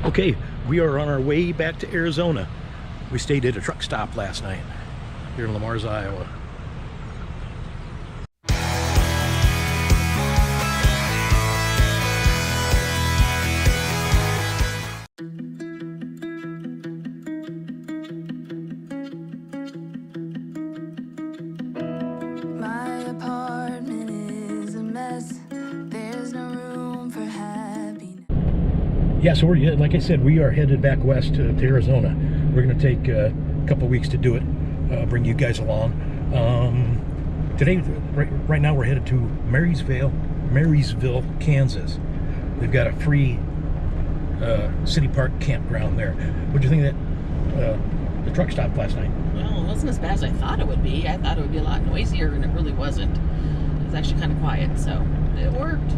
Okay, we are on our way back to Arizona. We stayed at a truck stop last night here in Mars, Iowa. Yeah, so we're, like I said, we are headed back west to Arizona. We're going to take a couple weeks to do it, bring you guys along. Today, right now, we're headed to Marysville, Kansas. They've got a free city park campground there. What do you think of that, the truck stop last night? Well, it wasn't as bad as I thought it would be. I thought it would be a lot noisier, and it really wasn't. It was actually kind of quiet, so it worked.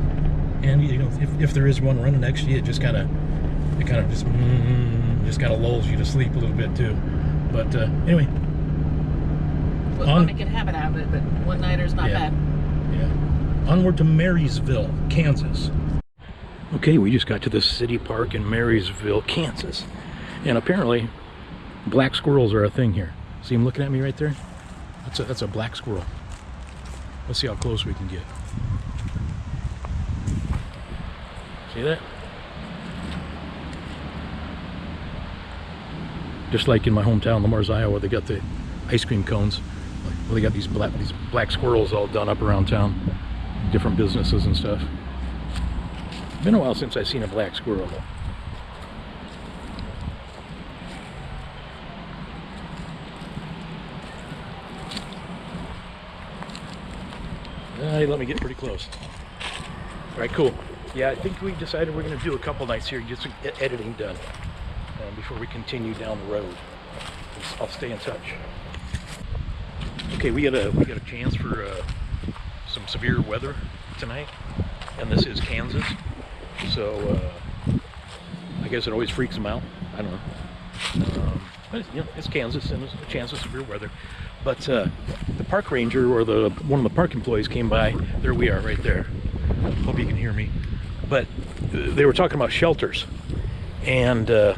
And you know, if there is one running next to you, it just kind of just kind of lulls you to sleep a little bit too. But anyway, Well, make a habit out of it, but one nighter's not bad. Yeah. Onward to Marysville, Kansas. Okay, we just got to the city park in Marysville, Kansas, and apparently, black squirrels are a thing here. See him looking at me right there? That's a black squirrel. Let's see how close we can get. See that? Just like in my hometown, Mars, Iowa, they got the ice cream cones. Well, they got these black squirrels all done up around town, different businesses and stuff. Been a while since I've seen a black squirrel though. He let me get pretty close. All right, cool. Yeah, I think we decided we're going to do a couple nights here, get some editing done before we continue down the road. I'll stay in touch. Okay, we got a chance for some severe weather tonight, and this is Kansas, so I guess it always freaks them out. I don't know, but you know, it's Kansas and there's a chance of severe weather. But the park ranger or one of the park employees came by. There we are, right there. Hope you can hear me. But they were talking about shelters, and I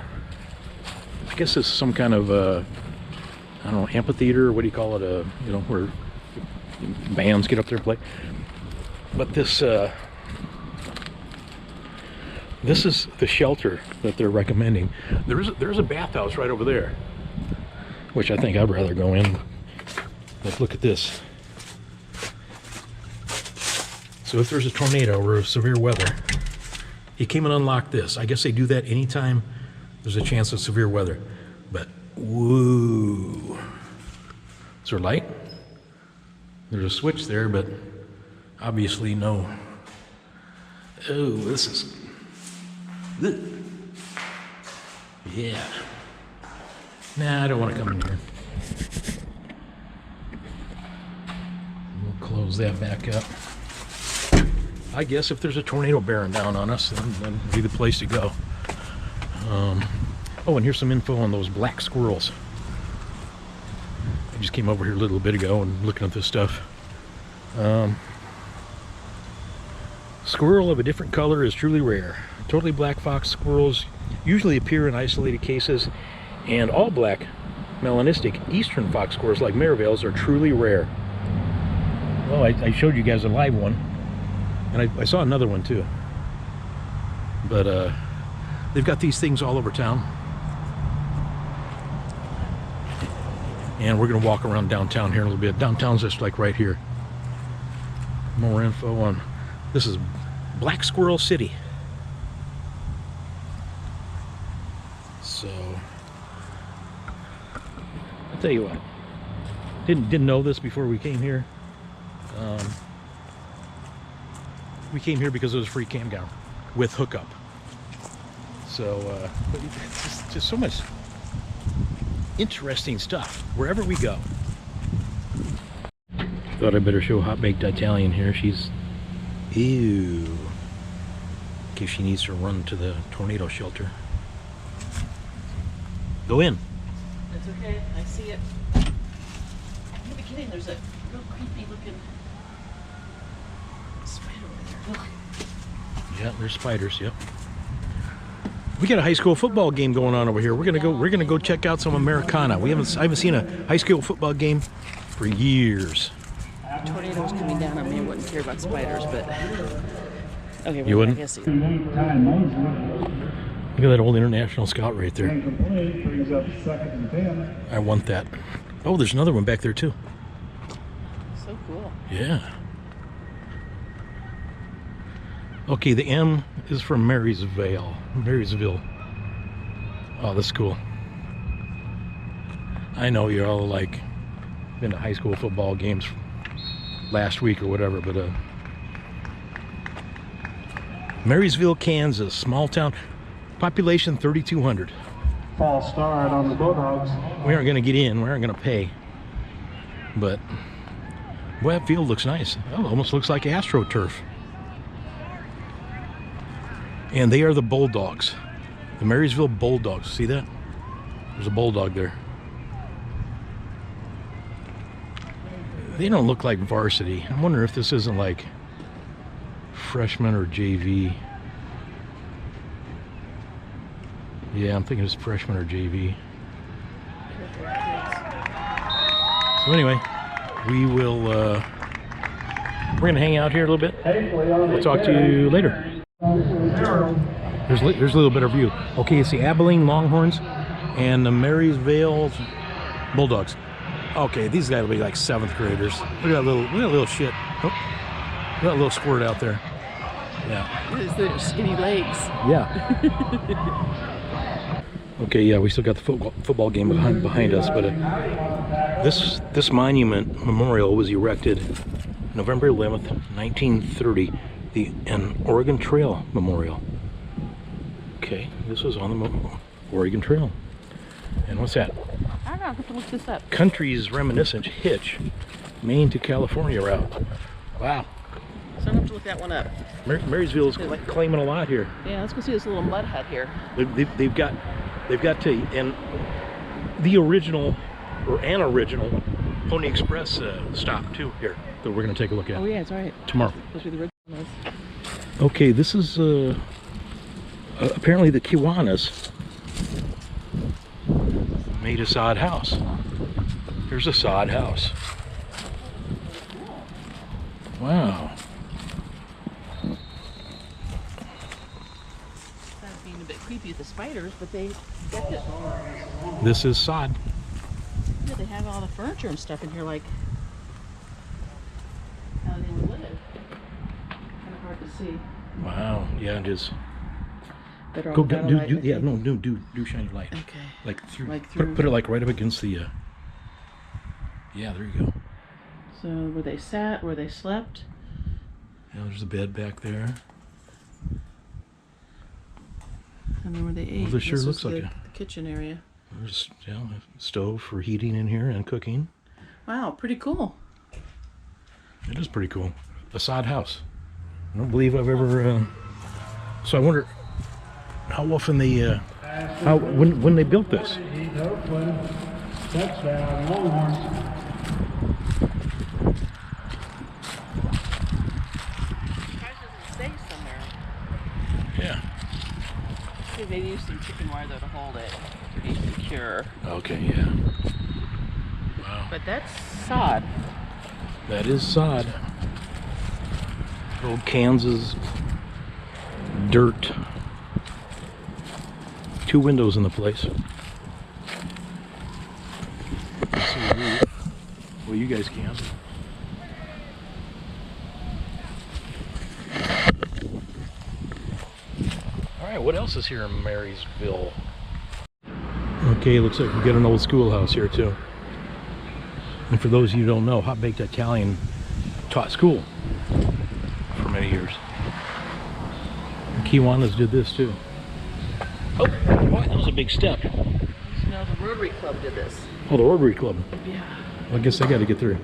guess this is some kind of I don't know, amphitheater, or what do you call it? You know, where bands get up there and play. But this is the shelter that they're recommending. There's a bathhouse right over there, which I think I'd rather go in. Like, look at this. So if there's a tornado or severe weather, he came and unlocked this. I guess they do that anytime there's a chance of severe weather. But whoa, is there light? There's a switch there, but obviously no. Oh, this is good. Yeah. Nah, I don't want to come in here. We'll close that back up. I guess if there's a tornado bearing down on us, then it'd be the place to go. Oh, and here's some info on those black squirrels. I just came over here a little bit ago and looking at this stuff. Squirrel of a different color is truly rare. Totally black fox squirrels usually appear in isolated cases, and all black melanistic eastern fox squirrels like Marysville's are truly rare. Well, I showed you guys a live one. And I saw another one too. But they've got these things all over town. And we're going to walk around downtown here a little bit. Downtown's just like right here. More info on, this is Black Squirrel City. So, I'll tell you what. Didn't know this before we came here. We came here because it was a free campground with hookup. So, but it's just so much interesting stuff wherever we go. Thought I better show Hot Baked Italian here. She's, ew, in case she needs to run to the tornado shelter. Go in. That's okay, I see it. I'm not kidding, there's a real creepy looking spider over there. Look. Yeah, there's spiders, yep. We got a high school football game going on over here. We're gonna go check out some Americana. I haven't seen a high school football game for years. Tornadoes coming down on me. I wouldn't care about spiders, but okay. You wouldn't? I guess Look at that old International Scout right there. I want that. Oh, there's another one back there too. So cool. Yeah. Okay, the M is for Marysville. Marysville. Oh, that's cool. I know you're all like been to high school football games last week or whatever, but Marysville, Kansas, small town, population 3,200. False start on the Bulldogs. We aren't going to get in. We aren't going to pay. But well, that field looks nice. Oh, almost looks like AstroTurf. And they are the Bulldogs. The Marysville Bulldogs. See that? There's a bulldog there. They don't look like varsity. I'm wondering if this isn't like freshman or JV. Yeah, I'm thinking it's freshman or JV. So anyway, we're gonna hang out here a little bit. We'll talk to you later. There's a little bit of view. Okay, it's the Abilene Longhorns and the Marysville Bulldogs. Okay, these guys will be like 7th graders. Look at that little shit. Oh, look at that little squirt out there. Yeah. His little skinny legs. Yeah. Okay, yeah, we still got the football game behind us, but this monument memorial was erected November 11th, 1930. An Oregon Trail Memorial. Okay, this was on the Oregon Trail. And what's that? I don't know. I have to look this up. Country's Reminiscence Hitch, Maine to California route. Wow. So I have to look that one up. Marysville is claiming a lot here. Yeah, let's go see this little mud hut here. They've got to, and the original Pony Express stop too here that we're going to take a look at. Oh yeah, that's right. Tomorrow. Supposed to be the original. Okay, this is apparently the Kiwanis made a sod house. Here's a sod house. Wow. That's being a bit creepy with the spiders, but they kept it. This is sod. Yeah, they have all the furniture and stuff in here, like how they would live. Kind of hard to see. Wow. Yeah, it is. Better Go on do light, yeah, I no, think. do shine your light. Okay. Like through, Like through. Put it like right up against the yeah, there you go. So where they sat, where they slept. Yeah, there's a bed back there. And then where they ate. Well, this sure looks like the kitchen area. There's a stove for heating in here and cooking. Wow, pretty cool. It is pretty cool. A sod house. I don't believe I've ever. So I wonder how often they, when they built this. Touchdown, Longhorns. Stay somewhere. Yeah. See, they use some chicken wire though to hold it to be secure. Okay. Yeah. Wow. But that's sod. That is sod. Old Kansas dirt. 2 windows in the place. Let's see the roof. Well, you guys can. All right, what else is here in Marysville? Okay, looks like we got an old schoolhouse here too. And for those of you who don't know, Hot Baked Italian taught school for many years. And Kiwanis did this too. Oh, boy, that was a big step. No, the Rotary Club did this. Oh, the Rotary Club. Yeah. Well, I guess I got to get through.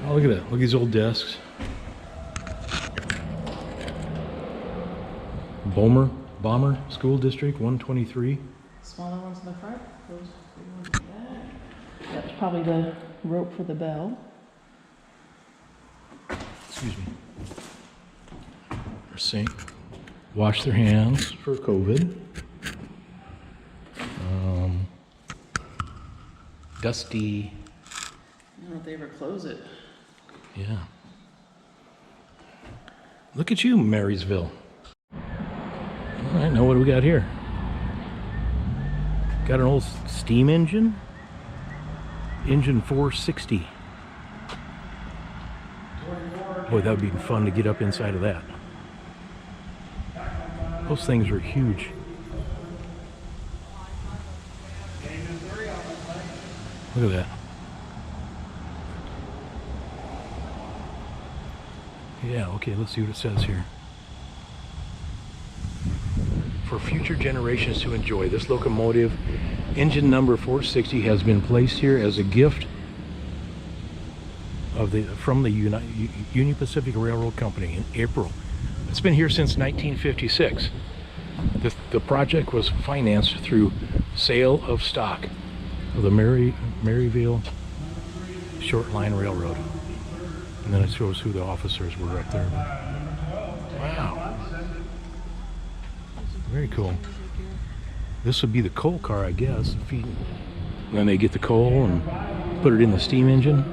Oh, look at that. Look at these old desks. Bomber School District 123. Smaller ones in the front. Those big ones in the back. That's probably the rope for the bell. Excuse me. Their sink. Wash their hands for COVID. dusty. I don't know if they ever close it. Yeah. Look at you, Marysville. All right, now what do we got here? Got an old steam engine. Engine 460. Boy, that would be fun to get up inside of that. Those things are huge. Look at that. Yeah, okay, let's see what it says here. For future generations to enjoy, this locomotive, engine number 460, has been placed here as a gift from the Union Pacific Railroad Company in April. It's been here since 1956. The project was financed through sale of stock of the Marysville Short Line Railroad. And then it shows who the officers were up there. Wow. Very cool. This would be the coal car, I guess. Then they get the coal and put it in the steam engine.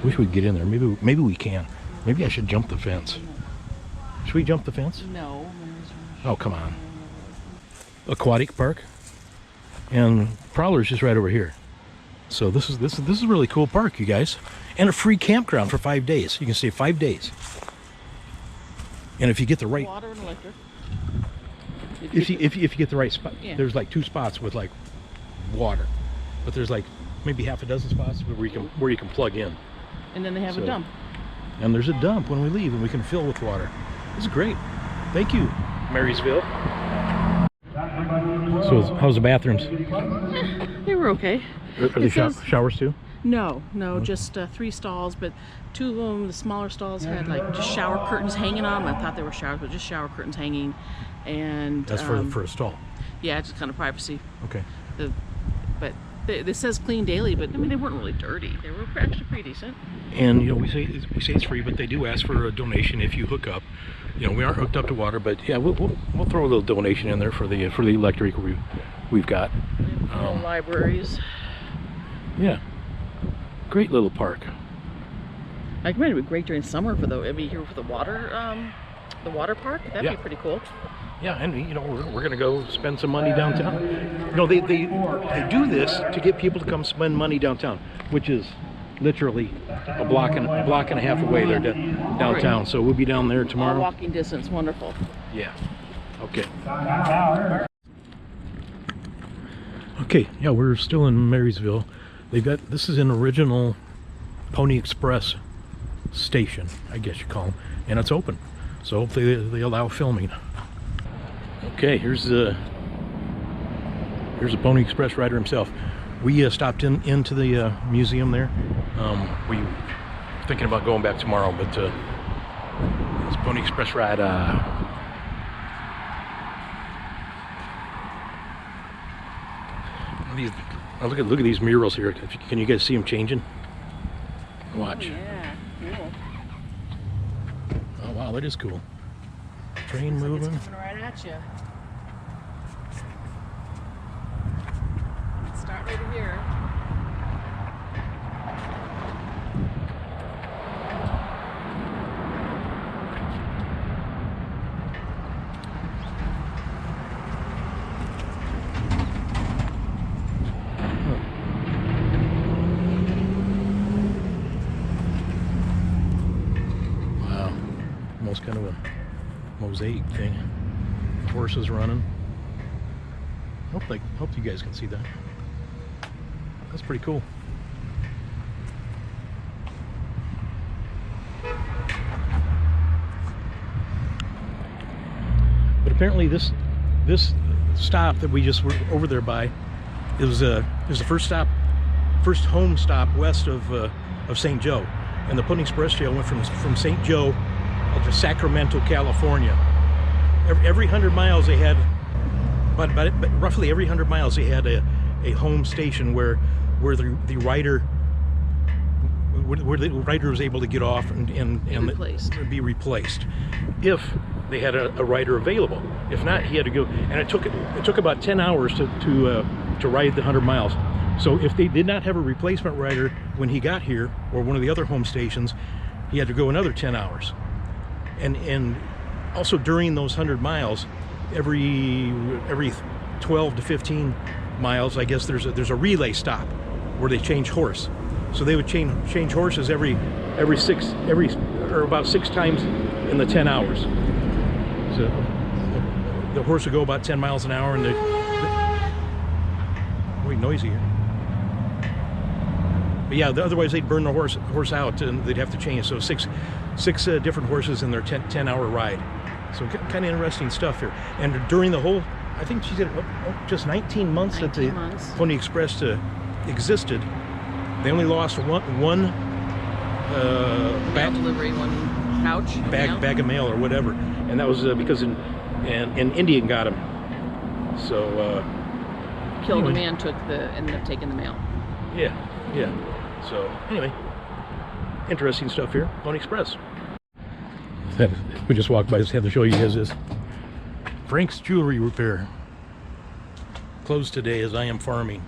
Wish we'd get in there. Maybe we can. Maybe I should jump the fence. Should we jump the fence? No. Oh, come on. Aquatic park. And Prowler's just right over here. So this is a really cool park, you guys. And a free campground for 5 days. You can stay 5 days. And if you get the right Water and electric. if you get the right spot, Yeah. There's like 2 spots with like water, but there's like maybe half a dozen spots where you can plug in. And then they have a dump. And there's a dump when we leave, and we can fill with water. This is great. Thank you, Marysville. So how's the bathrooms? They were okay. Are they showers too? No, just 3 stalls, but 2 of them, the smaller stalls, had like just shower curtains hanging on them. I thought they were showers, but just shower curtains hanging. And That's for a stall. Yeah, just kind of privacy. Okay. But it says clean daily, but I mean they weren't really dirty. They were actually pretty decent. And you know, we say it's free, but they do ask for a donation if you hook up. You know, we aren't hooked up to water, but yeah, we'll throw a little donation in there for the electric we've got. Libraries. Yeah, great little park. I think it would be great during summer for here for the water park. That'd be pretty cool. Yeah, and you know, we're gonna go spend some money downtown. You know, they do this to get people to come spend money downtown, which is literally a block and a half away there downtown. Right. So we'll be down there tomorrow. All walking distance, wonderful. Yeah. Okay. Okay. Yeah, we're still in Marysville. This is an original Pony Express station, I guess you call them, and it's open. So hopefully they allow filming. Okay, here's a Pony Express rider himself. We stopped into the museum there. We were thinking about going back tomorrow, but it's Pony Express ride. Look at these murals here. Can you guys see them changing? Watch. Oh, yeah, cool. Oh wow, that is cool. Train moving. It's coming right at you. Let's start right here. Wow, almost kind of a mosaic thing. Horses running. Hope you guys can see that. That's pretty cool. But apparently this stop that we just were over there by, it was the first first home stop west of St. Joe, and the Pony Express Trail went from St. Joe to Sacramento, California. Every 100 miles they had, but roughly every 100 miles they had a home station where the rider was able to get off and be replaced if they had a rider available. If not, he had to go, and it took about 10 hours to ride the 100 miles. So if they did not have a replacement rider when he got here, or one of the other home stations, he had to go another 10 hours. And also during those 100 miles, every 12 to 15 miles, I guess there's a relay stop where they change horse. So they would change horses every about 6 times in the 10 hours. So the horse would go about 10 miles an hour, and wait, noisy here. But yeah, otherwise they'd burn the horse out, and they'd have to change. So six different horses in their 10-hour ride. So kind of interesting stuff here. And during the whole, I think she said just 19 months that the Pony Express existed, they only lost one mail delivery, one pouch bag of mail or whatever, and that was because an Indian got him. So killed him and ended up taking the mail. Yeah. So anyway, interesting stuff here, Pony Express. We just walked by. Just have to show you guys this. Frank's Jewelry Repair. Closed today as I am farming.